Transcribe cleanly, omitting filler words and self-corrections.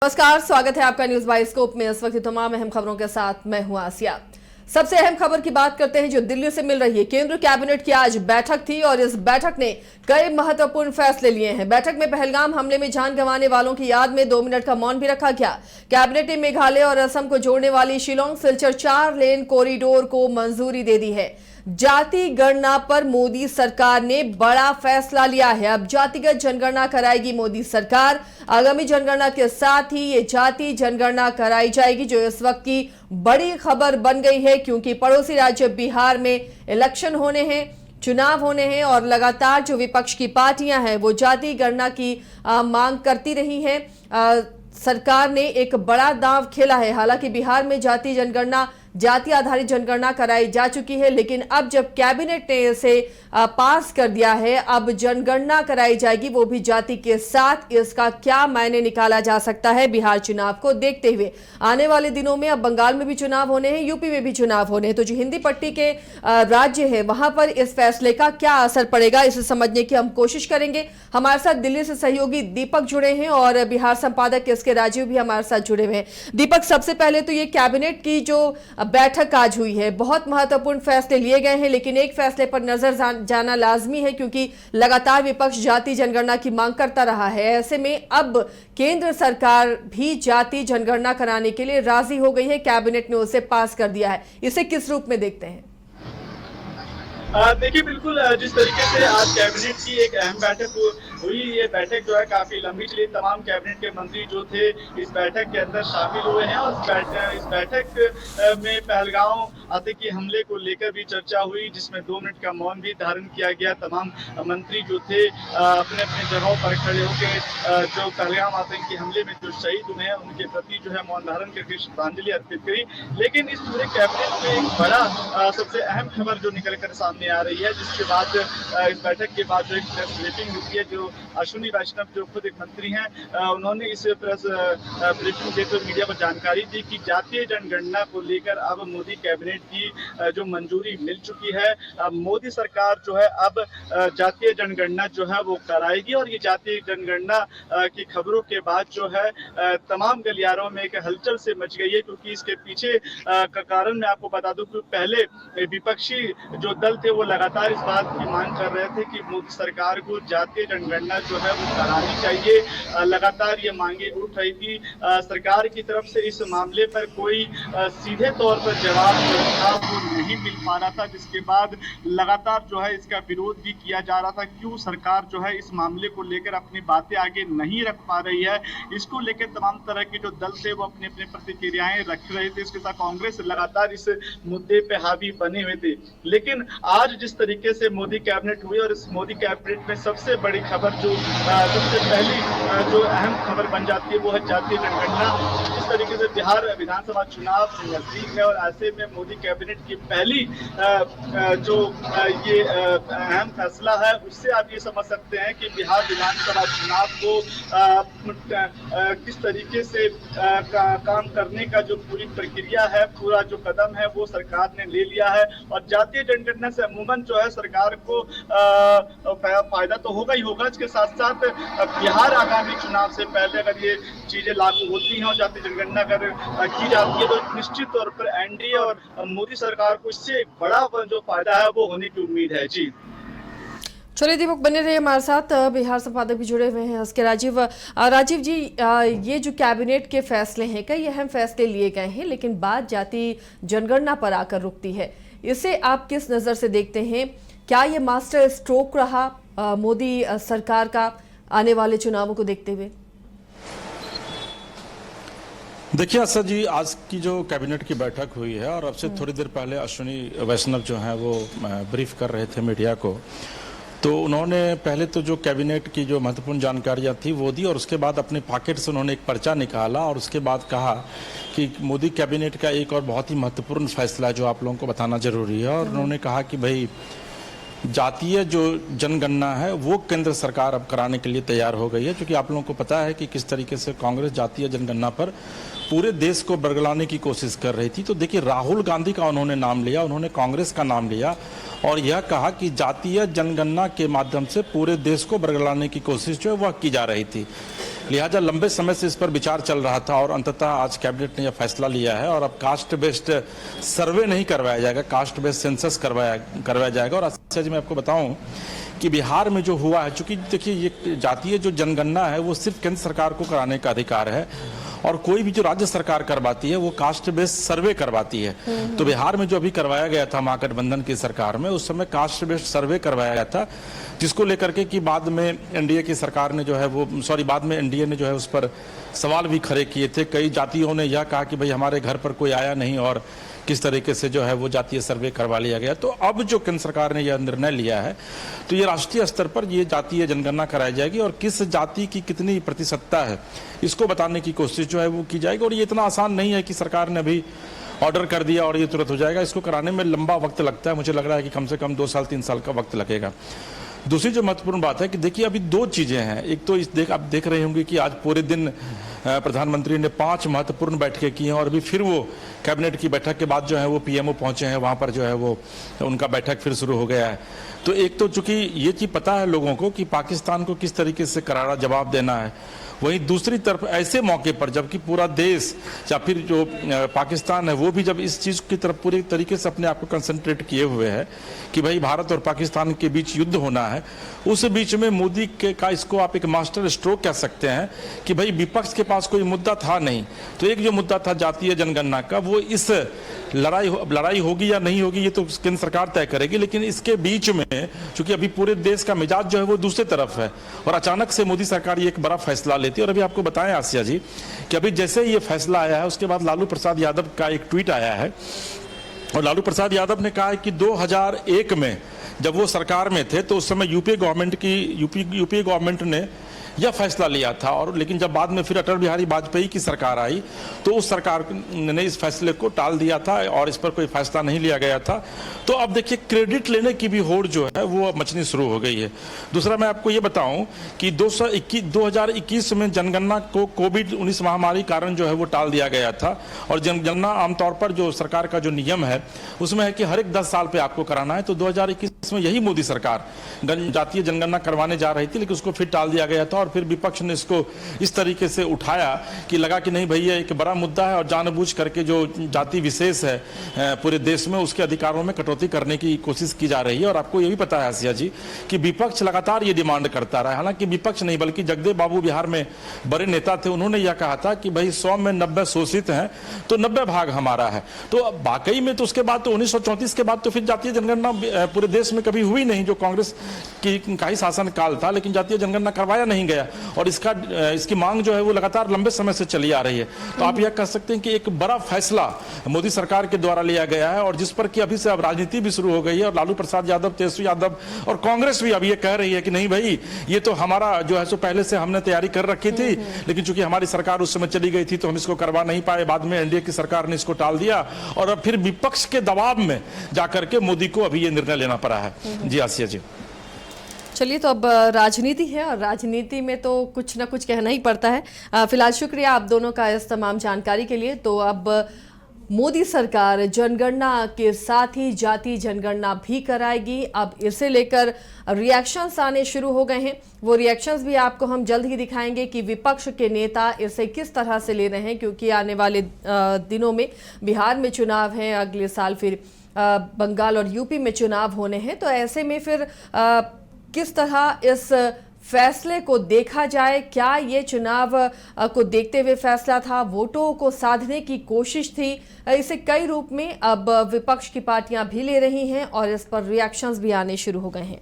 नमस्कार, स्वागत है आपका न्यूज बाइस्कोप में। इस वक्त तमाम अहम खबरों के साथ मैं हूं आसिया। सबसे अहम खबर की बात करते हैं जो दिल्ली से मिल रही है। केंद्र कैबिनेट की आज बैठक थी और इस बैठक ने कई महत्वपूर्ण फैसले लिए हैं। बैठक में पहलगाम हमले में जान गंवाने वालों की याद में 2 मिनट का मौन भी रखा गया। कैबिनेट ने मेघालय और असम को जोड़ने वाली शिलोंग सिलचर 4 लेन कॉरिडोर को मंजूरी दे दी है। जाति गणना पर मोदी सरकार ने बड़ा फैसला लिया है। अब जातिगत जनगणना कराएगी मोदी सरकार। आगामी जनगणना के साथ ही ये जाति जनगणना कराई जाएगी, जो इस वक्त की बड़ी खबर बन गई है, क्योंकि पड़ोसी राज्य बिहार में इलेक्शन होने हैं, चुनाव होने हैं और लगातार जो विपक्ष की पार्टियां हैं वो जाति गणना की मांग करती रही हैं। सरकार ने एक बड़ा दांव खेला है। हालांकि बिहार में जाति आधारित जनगणना कराई जा चुकी है, लेकिन अब जब कैबिनेट ने इसे पास कर दिया है, अब जनगणना कराई जाएगी, वो भी जाति के साथ। इसका क्या मायने निकाला जा सकता है बिहार चुनाव को देखते हुए? आने वाले दिनों में अब बंगाल में भी चुनाव होने हैं, यूपी में भी चुनाव होने हैं, तो जो हिंदी पट्टी के राज्य है वहां पर इस फैसले का क्या असर पड़ेगा, इसे समझने की हम कोशिश करेंगे। हमारे साथ दिल्ली से सहयोगी दीपक जुड़े हैं और बिहार संपादक इसके राजीव भी हमारे साथ जुड़े हुए हैं। दीपक, सबसे पहले तो ये कैबिनेट की जो बैठक आज हुई है, बहुत महत्वपूर्ण फैसले लिए गए हैं, लेकिन एक फैसले पर नजर जाना लाजमी है, क्योंकि लगातार विपक्ष जाति जनगणना की मांग करता रहा है। ऐसे में अब केंद्र सरकार भी जाति जनगणना कराने के लिए राजी हो गई है। कैबिनेट ने उसे पास कर दिया है। इसे किस रूप में देखते हैं? देखिए, बिल्कुल जिस तरीके से आज कैबिनेट की एक अहम बैठक हुई, ये बैठक जो है काफी लंबी चली। तमाम कैबिनेट के मंत्री जो थे इस बैठक के अंदर शामिल हुए हैं और इस बैठक में पहलगाम आतंकी हमले को लेकर भी चर्चा हुई, जिसमें 2 मिनट का मौन भी धारण किया गया। तमाम मंत्री जो थे अपने अपने जगहों पर खड़े होकर जो पहलगाम आतंकी हमले में जो शहीद हुए हैं उनके प्रति जो है मौन धारण करके श्रद्धांजलि अर्पित करी। लेकिन इस पूरे कैबिनेट में एक बड़ा सबसे अहम खबर जो निकल कर सामने आ रही है, जिसके बाद इस बैठक के बाद जो एक प्रेस ब्रीफिंग हुई है, जो अश्विनी वैष्णव जो खुद एक मंत्री हैं, उन्होंने इस प्रेस ब्रीफिंग देते हुए मीडिया को जानकारी दी कि जातीय जनगणना को लेकर अब मोदी कैबिनेट की जो मंजूरी मिल चुकी है। मोदी सरकार जो है अब जातीय जनगणना जो है वो कराएगी और ये जातीय जनगणना की खबरों के बाद जो है तमाम गलियारों में एक हलचल से मच गई है, क्योंकि इसके पीछे का कारण मैं आपको बता दूं कि पहले विपक्षी जो दल थे वो लगातार इस बात की मांग कर रहे थे कि मोदी सरकार को जातीय जनगणना जो है वो करानी चाहिए। लगातार ये मांगे उठ रही थी। सरकार की तरफ से इस मामले पर कोई सीधे तौर पर जवाब वो नहीं मिल पा रहा था, जिसके बाद लगातार जो है इसका विरोध भी किया जा रहा था। क्यों सरकार जो है इस मामले को लेकर अपनी बातें आगे नहीं रख पा रही है, इसको लेकर तमाम तरह के जो दल थे वो अपनी अपनी प्रतिक्रियाएं रख रहे थे। इसके साथ कांग्रेस लगातार इस मुद्दे पे हावी बने हुए थे। लेकिन आज जिस तरीके से मोदी कैबिनेट हुई और इस मोदी कैबिनेट में सबसे बड़ी खबर जो सबसे पहली जो अहम खबर बन जाती है वो है जातीय जनगणना। जिस तरीके से बिहार विधानसभा चुनाव नजदीक है और ऐसे में मोदी कैबिनेट की पहली जो ये अहम फैसला है, उससे आप ये समझ सकते हैं कि बिहार विधानसभा चुनाव को किस तरीके से काम करने का जो पूरी प्रक्रिया है, पूरा जो कदम है वो सरकार ने ले लिया है। और जातीय जनगणना से अमूमन जो है सरकार को फायदा तो होगा ही होगा, इसके साथ साथ बिहार आगामी चुनाव से पहले अगर ये चीजें लागू होती हैं और जातीय जनगणना अगर की जाती है तो निश्चित तौर पर एनडीए और मोदी सरकार को इससे एक बड़ा जो फायदा है वो होने की उम्मीद है। जी चलिए दीपक, बने रहिए हमारे साथ। बिहार संपादक भी जुड़े हुए हैं उसके राजीव जी, ये जो कैबिनेट के फैसले हैं, कई अहम फैसले लिए गए हैं, लेकिन बात जाति जनगणना पर आकर रुकती है। इसे आप किस नजर से देखते हैं? क्या ये मास्टर स्ट्रोक रहा मोदी सरकार का आने वाले चुनावों को देखते हुए? देखिए असद जी, आज की जो कैबिनेट की बैठक हुई है और अब से थोड़ी देर पहले अश्विनी वैष्णव जो हैं वो ब्रीफ कर रहे थे मीडिया को, तो उन्होंने पहले तो जो कैबिनेट की जो महत्वपूर्ण जानकारियां थी वो दी और उसके बाद अपने पॉकेट से उन्होंने एक पर्चा निकाला और उसके बाद कहा कि मोदी कैबिनेट का एक और बहुत ही महत्वपूर्ण फैसला जो आप लोगों को बताना जरूरी है। और उन्होंने कहा कि भाई जातीय जो जनगणना है वो केंद्र सरकार अब कराने के लिए तैयार हो गई है, क्योंकि आप लोगों को पता है कि किस तरीके से कांग्रेस जातीय जनगणना पर पूरे देश को बरगलाने की कोशिश कर रही थी। तो देखिए, राहुल गांधी का उन्होंने नाम लिया, उन्होंने कांग्रेस का नाम लिया और यह कहा कि जातीय जनगणना के माध्यम से पूरे देश को बरगलाने की कोशिश जो है वह की जा रही थी। लिहाजा लंबे समय से इस पर विचार चल रहा था और अंततः आज कैबिनेट ने यह फैसला लिया है और अब कास्ट बेस्ड सर्वे नहीं करवाया जाएगा, कास्ट बेस्ड सेंसस करवाया जाएगा। और अच्छा जी मैं आपको बताऊं कि बिहार में जो हुआ है, चूंकि देखिए ये जातीय जो जनगणना है वो सिर्फ केंद्र सरकार को कराने का अधिकार है और कोई भी जो राज्य सरकार करवाती है वो कास्ट बेस्ड सर्वे करवाती है। तो बिहार में जो अभी करवाया गया था महागठबंधन की सरकार में, उस समय कास्ट बेस्ड सर्वे करवाया गया था, जिसको लेकर के कि बाद में एनडीए की सरकार ने जो है वो बाद में एनडीए ने जो है उस पर सवाल भी खड़े किए थे। कई जातियों ने यह कहा कि भाई हमारे घर पर कोई आया नहीं और किस तरीके से जो है वो जातीय सर्वे करवा लिया गया। तो अब जो केंद्र सरकार ने यह निर्णय लिया है तो ये राष्ट्रीय स्तर पर ये जातीय जनगणना कराई जाएगी और किस जाति की कितनी प्रतिशतता है इसको बताने की कोशिश जो है वो की जाएगी। और ये इतना आसान नहीं है कि सरकार ने अभी ऑर्डर कर दिया और ये तुरंत हो जाएगा। इसको कराने में लंबा वक्त लगता है, मुझे लग रहा है कि कम से कम 2 साल 3 साल का वक्त लगेगा। दूसरी जो महत्वपूर्ण बात है कि देखिए अभी 2 चीजें हैं। एक तो आप देख रहे होंगे कि आज पूरे दिन प्रधानमंत्री ने 5 महत्वपूर्ण बैठकें की हैं और अभी फिर वो कैबिनेट की बैठक के बाद जो है वो पीएमओ पहुंचे हैं, वहां पर जो है वो उनका बैठक फिर शुरू हो गया है। तो एक तो चूंकि ये चीज पता है लोगों को कि पाकिस्तान को किस तरीके से करारा जवाब देना है, वहीं दूसरी तरफ ऐसे मौके पर जबकि पूरा देश या फिर जो पाकिस्तान है वो भी जब इस चीज की तरफ पूरी तरीके से अपने आप को कंसंट्रेट किए हुए है कि भाई भारत और पाकिस्तान के बीच युद्ध होना है, उस बीच में मोदी का इसको आप एक मास्टर स्ट्रोक कह सकते हैं कि भाई विपक्ष के पास कोई मुद्दा था नहीं। तो एक जो मुद्दा था जातीय जनगणना का, वो इस लड़ाई होगी या नहीं होगी ये तो केंद्र सरकार तय करेगी, लेकिन इसके बीच में चूंकि अभी पूरे देश का मिजाज जो है वो दूसरी तरफ है और अचानक से मोदी सरकार ये एक बड़ा फैसला लेती है। और अभी आपको बताएं आसिया जी कि अभी जैसे ये फैसला आया है उसके बाद लालू प्रसाद यादव का एक ट्वीट आया है और लालू प्रसाद यादव ने कहा है कि 2001 में जब वो सरकार में थे तो उस समय यूपीए गवर्नमेंट ने यह फैसला लिया था और लेकिन जब बाद में फिर अटल बिहारी वाजपेयी की सरकार आई तो उस सरकार ने इस फैसले को टाल दिया था और इस पर कोई फैसला नहीं लिया गया था। तो अब देखिए क्रेडिट लेने की भी होड़ जो है वो मचनी शुरू हो गई है। दूसरा मैं आपको ये बताऊं कि 2021 में जनगणना को कोविड-19 महामारी कारण जो है वो टाल दिया गया था और जनगणना आमतौर पर जो सरकार का जो नियम है उसमें है कि हर एक 10 साल पे आपको कराना है। तो 2021 में यही मोदी सरकार जातीय जनगणना करवाने जा रही थी, लेकिन उसको फिर टाल दिया गया था और फिर विपक्ष ने इसको इस तरीके से उठाया कि लगा कि नहीं भैया एक बड़ा मुद्दा है और जानबूझ करके जो जाति विशेष है पूरे देश में उसके अधिकारों में कटौती करने की कोशिश की जा रही है। और आपको ये भी पता है आसिया जी कि विपक्ष लगातार ये डिमांड करता रहा, हालांकि विपक्ष नहीं बल्कि जगदेव बाबू बिहार में बड़े नेता थे, उन्होंने यह कहा था कि भाई 100 में 90 शोषित हैं तो 90 भाग हमारा है। तो वाकई में तो उसके बाद तो 1934 के बाद तो फिर जातीय जनगणना पूरे देश में कभी हुई नहीं, जो कांग्रेस का ही शासन काल था, लेकिन जातीय जनगणना करवाया नहीं गया और इसकी मांग जो है वो लगातार लंबे समय से चली आ रही है। तो आप यह कह सकते हैं कि एक बड़ा फैसला मोदी सरकार के द्वारा लिया गया है और जिस पर कि अभी से अब राजनीति भी शुरू हो गई है और लालू प्रसाद यादव, तेजस्वी यादव और कांग्रेस भी अब ये कह रही है कि नहीं भाई ये तो हमारा जो है सो पहले से हमने तैयारी कर रखी थी, लेकिन चूंकि हमारी सरकार उस समय चली गई थी तो हम इसको करवा नहीं पाए, बाद में एनडीए की सरकार ने इसको टाल दिया और अब फिर विपक्ष के दबाव में जाकर के मोदी को अभी ये निर्णय लेना पड़ा है। जी आसिया जी। चलिए, तो अब राजनीति है और राजनीति में तो कुछ ना कुछ कहना ही पड़ता है। फिलहाल शुक्रिया आप दोनों का इस तमाम जानकारी के लिए। तो अब मोदी सरकार जनगणना के साथ ही जाति जनगणना भी कराएगी। अब इसे लेकर रिएक्शंस आने शुरू हो गए हैं। वो रिएक्शंस भी आपको हम जल्द ही दिखाएंगे कि विपक्ष के नेता इसे किस तरह से ले रहे हैं, क्योंकि आने वाले दिनों में बिहार में चुनाव है, अगले साल फिर बंगाल और यूपी में चुनाव होने हैं। तो ऐसे में फिर किस तरह इस फैसले को देखा जाए, क्या ये चुनाव को देखते हुए फैसला था, वोटों को साधने की कोशिश थी, इसे कई रूप में अब विपक्ष की पार्टियां भी ले रही हैं और इस पर रिएक्शंस भी आने शुरू हो गए हैं।